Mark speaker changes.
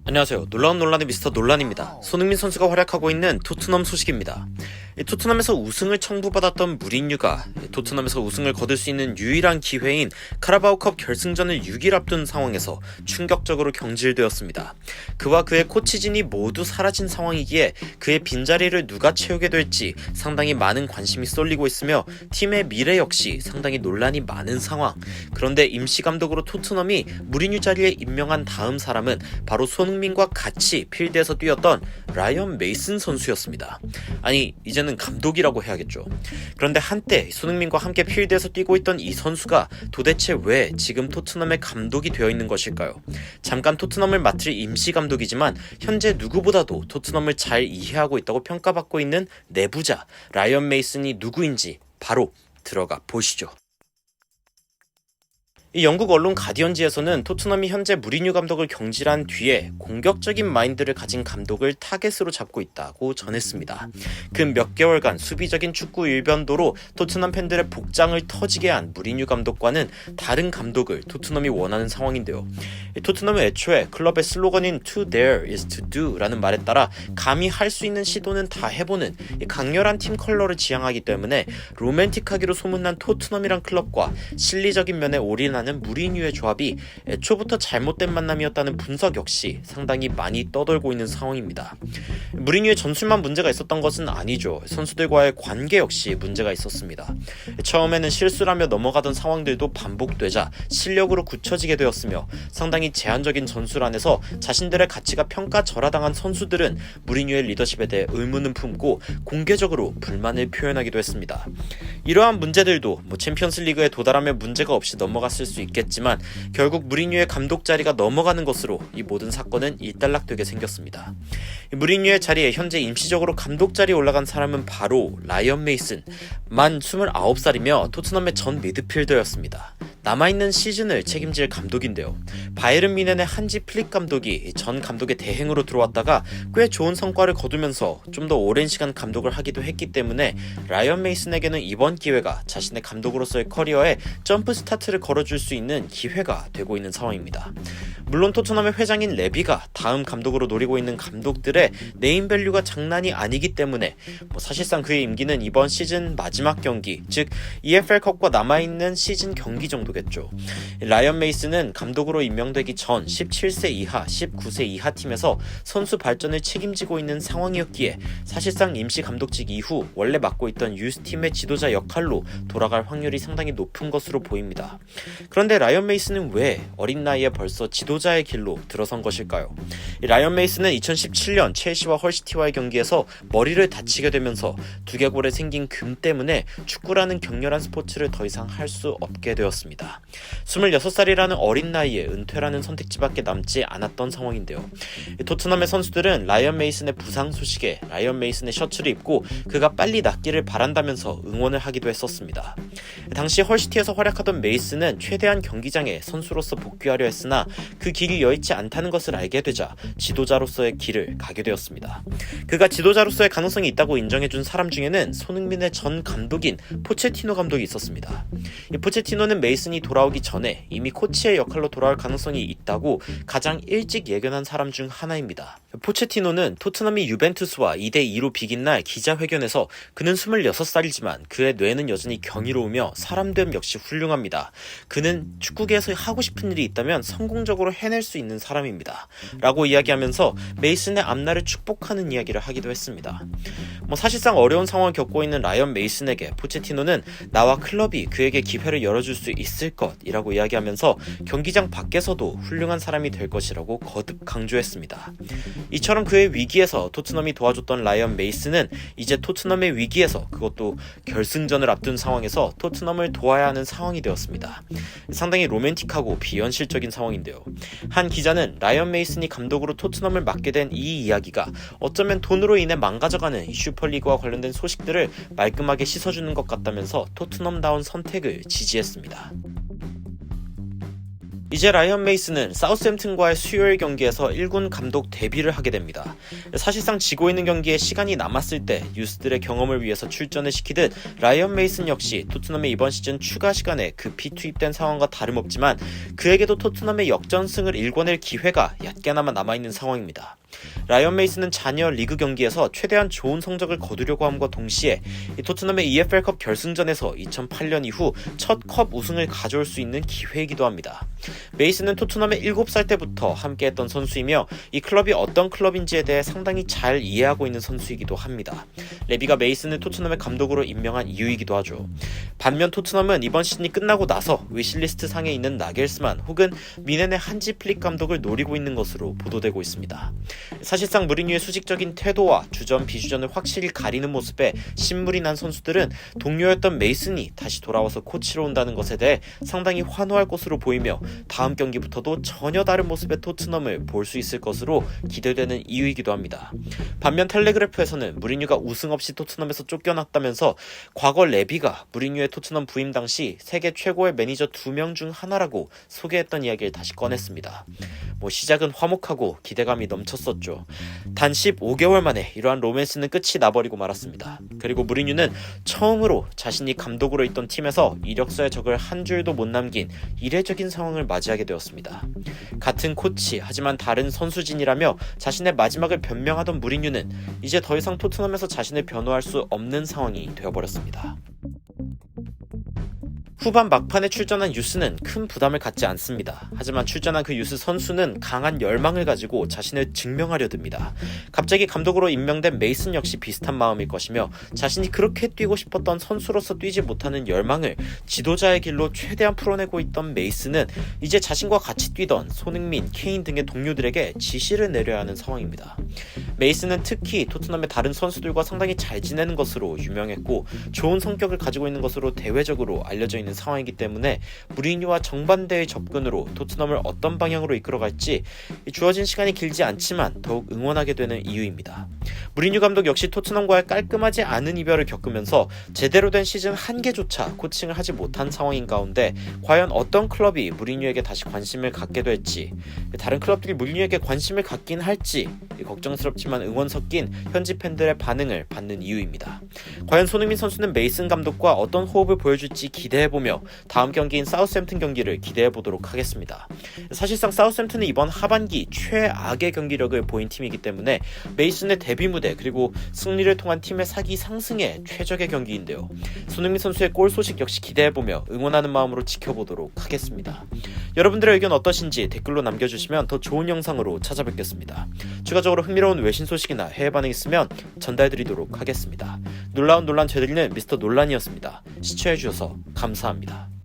Speaker 1: 안녕하세요. 놀라운 논란의 미스터 논란입니다. 손흥민 선수가 활약하고 있는 토트넘 소식입니다. 토트넘에서 우승을 청부받았던 무리뉴가 토트넘에서 우승을 거둘 수 있는 유일한 기회인 카라바오컵 결승전을 6일 앞둔 상황에서 충격적으로 경질되었습니다. 그와 그의 코치진이 모두 사라진 상황이기에 그의 빈자리를 누가 채우게 될지 상당히 많은 관심이 쏠리고 있으며 팀의 미래 역시 상당히 논란이 많은 상황. 그런데 임시감독으로 토트넘이 무리뉴 자리에 임명한 다음 사람은 바로 손흥민과 같이 필드에서 뛰었던 라이언 메이슨 선수였습니다. 아니, 이제는 감독이라고 해야겠죠. 그런데 한때 손흥민과 함께 필드에서 뛰고 있던 이 선수가 도대체 왜 지금 토트넘의 감독이 되어 있는 것일까요? 잠깐 토트넘을 맡을 임시 감독이지만 현재 누구보다도 토트넘을 잘 이해하고 있다고 평가받고 있는 내부자 라이언 메이슨이 누구인지 바로 들어가 보시죠. 이 영국 언론 가디언지에서는 토트넘이 현재 무리뉴 감독을 경질한 뒤에 공격적인 마인드를 가진 감독을 타겟으로 잡고 있다고 전했습니다. 그 몇 개월간 수비적인 축구 일변도로 토트넘 팬들의 복장을 터지게 한 무리뉴 감독과는 다른 감독을 토트넘이 원하는 상황인데요. 토트넘은 애초에 클럽의 슬로건인 To dare is to do 라는 말에 따라 감히 할 수 있는 시도는 다 해보는 강렬한 팀 컬러를 지향하기 때문에 로맨틱하기로 소문난 토트넘이란 클럽과 실리적인 면에 올인하는 무리뉴의 조합이 애초부터 잘못된 만남이었다는 분석 역시 상당히 많이 떠돌고 있는 상황입니다. 무리뉴의 전술만 문제가 있었던 것은 아니죠. 선수들과의 관계 역시 문제가 있었습니다. 처음에는 실수라며 넘어가던 상황들도 반복되자 실력으로 굳혀지게 되었으며 상당히 제한적인 전술 안에서 자신들의 가치가 평가절하당한 선수들은 무리뉴의 리더십에 대해 의문을 품고 공개적으로 불만을 표현하기도 했습니다. 이러한 문제들도 챔피언스리그에 도달하며 문제가 없이 넘어갔을 수 있겠지만 결국 무리뉴의 감독 자리가 넘어가는 것으로 이 모든 사건은 일단락되게 생겼습니다. 무리뉴의 자리에 현재 임시적으로 감독 자리에 올라간 사람은 바로 라이언 메이슨, 만 29살이며 토트넘의 전 미드필더였습니다. 남아있는 시즌을 책임질 감독인데요. 바이에른 뮌헨의 한지 플릭 감독이 전 감독의 대행으로 들어왔다가 꽤 좋은 성과를 거두면서 좀 더 오랜 시간 감독을 하기도 했기 때문에 라이언 메이슨에게는 이번 기회가 자신의 감독으로서의 커리어에 점프 스타트를 걸어줄 수 있는 기회가 되고 있는 상황입니다. 물론 토트넘의 회장인 레비가 다음 감독으로 노리고 있는 감독들의 네임밸류가 장난이 아니기 때문에 사실상 그의 임기는 이번 시즌 마지막 경기, 즉 EFL컵과 남아있는 시즌 경기 정도겠죠. 라이언 메이슨은 감독으로 임명되기 전 17세 이하, 19세 이하 팀에서 선수 발전을 책임지고 있는 상황이었기에 사실상 임시 감독직 이후 원래 맡고 있던 유스팀의 지도자 역할로 돌아갈 확률이 상당히 높은 것으로 보입니다. 그런데 라이언 메이슨은 왜 어린 나이에 벌써 지도자의 길로 들어선 것일까요? 라이언 메이슨은 2017년 첼시와 헐시티와의 경기에서 머리를 다치게 되면서 두개골에 생긴 금 때문에 축구라는 격렬한 스포츠를 더 이상 할 수 없게 되었습니다. 26살이라는 어린 나이에 은퇴라는 선택지밖에 남지 않았던 상황인데요. 토트넘의 선수들은 라이언 메이슨의 부상 소식에 라이언 메이슨의 셔츠를 입고 그가 빨리 낫기를 바란다면서 응원을 하기도 했었습니다. 당시 헐시티에서 활약하던 메이슨은 최대한 경기장에 선수로서 복귀하려 했으나 그 길이 여의치 않다는 것을 알게 되자 지도자로서의 길을 가게 되었습니다. 그가 지도자로서의 가능성이 있다고 인정해준 사람 중에는 손흥민의 전 감독인 포체티노 감독이 있었습니다. 이 포체티노는 메이슨이 돌아오기 전에 이미 코치의 역할로 돌아올 가능성이 있다고 가장 일찍 예견한 사람 중 하나입니다. 포체티노는 토트넘이 유벤투스와 2대2로 비긴 날 기자회견에서 그는 26살이지만 그의 뇌는 여전히 경이로우며 사람됨 역시 훌륭합니다. 그는 축구계에서 하고 싶은 일이 있다면 성공적으로 해낼 수 있는 사람입니다. 라고 이야기하면서 메이슨의 앞날을 축복하는 이야기를 하기도 했습니다. 사실상 어려운 상황을 겪고 있는 라이언 메이슨에게 포체티노는 나와 클럽이 그에게 기회를 열어줄 수 있을 것이라고 이야기하면서 경기장 밖에서도 훌륭한 사람이 될 것이라고 거듭 강조했습니다. 이처럼 그의 위기에서 토트넘이 도와줬던 라이언 메이슨은 이제 토트넘의 위기에서, 그것도 결승전을 앞둔 상황에서 토트넘을 도와야 하는 상황이 되었습니다. 상당히 로맨틱하고 비현실적인 상황인데요. 한 기자는 라이언 메이슨이 감독으로 토트넘을 맡게 된 이 이야기가 어쩌면 돈으로 인해 망가져가는 슈퍼리그와 관련된 소식들을 말끔하게 씻어주는 것 같다면서 토트넘다운 선택을 지지했습니다. 이제 라이언 메이슨은 사우스햄튼과의 수요일 경기에서 1군 감독 데뷔를 하게 됩니다. 사실상 지고 있는 경기에 시간이 남았을 때 유스들의 경험을 위해서 출전을 시키듯 라이언 메이슨 역시 토트넘의 이번 시즌 추가 시간에 급히 투입된 상황과 다름없지만 그에게도 토트넘의 역전승을 일궈낼 기회가 얕게나마 남아있는 상황입니다. 라이언 메이슨은 자녀 리그 경기에서 최대한 좋은 성적을 거두려고 함과 동시에 토트넘의 EFL컵 결승전에서 2008년 이후 첫 컵 우승을 가져올 수 있는 기회이기도 합니다. 메이슨은 토트넘의 7살 때부터 함께했던 선수이며 이 클럽이 어떤 클럽인지에 대해 상당히 잘 이해하고 있는 선수이기도 합니다. 레비가 메이슨을 토트넘의 감독으로 임명한 이유이기도 하죠. 반면 토트넘은 이번 시즌이 끝나고 나서 위시리스트 상에 있는 나겔스만 혹은 미넨의 한지 플릭 감독을 노리고 있는 것으로 보도되고 있습니다. 사실상 무리뉴의 수직적인 태도와 주전 비주전을 확실히 가리는 모습에 신물이 난 선수들은 동료였던 메이슨이 다시 돌아와서 코치로 온다는 것에 대해 상당히 환호할 것으로 보이며 다음 경기부터도 전혀 다른 모습의 토트넘을 볼 수 있을 것으로 기대되는 이유이기도 합니다. 반면 텔레그래프에서는 무리뉴가 우승 없이 토트넘에서 쫓겨났다면서 과거 레비가 무리뉴의 토트넘 부임 당시 세계 최고의 매니저 2명 중 하나라고 소개했던 이야기를 다시 꺼냈습니다. 시작은 화목하고 기대감이 넘쳤었죠. 단 15개월 만에 이러한 로맨스는 끝이 나버리고 말았습니다. 그리고 무리뉴는 처음으로 자신이 감독으로 있던 팀에서 이력서에 적을 한 줄도 못 남긴 이례적인 상황을 맞이하게 되었습니다. 같은 코치 하지만 다른 선수진이라며 자신의 마지막을 변명하던 무리뉴는 이제 더 이상 토트넘에서 자신을 변호할 수 없는 상황이 되어버렸습니다. 후반 막판에 출전한 유스는 큰 부담을 갖지 않습니다. 하지만 출전한 그 유스 선수는 강한 열망을 가지고 자신을 증명하려 듭니다. 갑자기 감독으로 임명된 메이슨 역시 비슷한 마음일 것이며 자신이 그렇게 뛰고 싶었던 선수로서 뛰지 못하는 열망을 지도자의 길로 최대한 풀어내고 있던 메이슨은 이제 자신과 같이 뛰던 손흥민, 케인 등의 동료들에게 지시를 내려야 하는 상황입니다. 메이슨은 특히 토트넘의 다른 선수들과 상당히 잘 지내는 것으로 유명했고 좋은 성격을 가지고 있는 것으로 대외적으로 알려져 있는 상황이기 때문에 무리뉴와 정반대의 접근으로 토트넘을 어떤 방향으로 이끌어갈지 주어진 시간이 길지 않지만 더욱 응원하게 되는 이유입니다. 무리뉴 감독 역시 토트넘과의 깔끔하지 않은 이별을 겪으면서 제대로 된 시즌 한 개조차 코칭을 하지 못한 상황인 가운데 과연 어떤 클럽이 무리뉴에게 다시 관심을 갖게 될지, 다른 클럽들이 무리뉴에게 관심을 갖긴 할지 걱정스럽지만 응원 섞인 현지 팬들의 반응을 받는 이유입니다. 과연 손흥민 선수는 메이슨 감독과 어떤 호흡을 보여줄지 기대해보며 다음 경기인 사우스햄튼 경기를 기대해보도록 하겠습니다. 사실상 사우스햄튼은 이번 하반기 최악의 경기력을 보인 팀이기 때문에 메이슨의 데뷔 무대 그리고 승리를 통한 팀의 사기 상승에 최적의 경기인데요. 손흥민 선수의 골 소식 역시 기대해보며 응원하는 마음으로 지켜보도록 하겠습니다. 여러분들의 의견 어떠신지 댓글로 남겨주시면 더 좋은 영상으로 찾아뵙겠습니다. 추가적으로 흥미로운 외신 소식이나 해외 반응 있으면 전달해드리도록 하겠습니다. 놀라운 논란 되드리는 미스터 논란이었습니다. 시청해주셔서 감사합니다.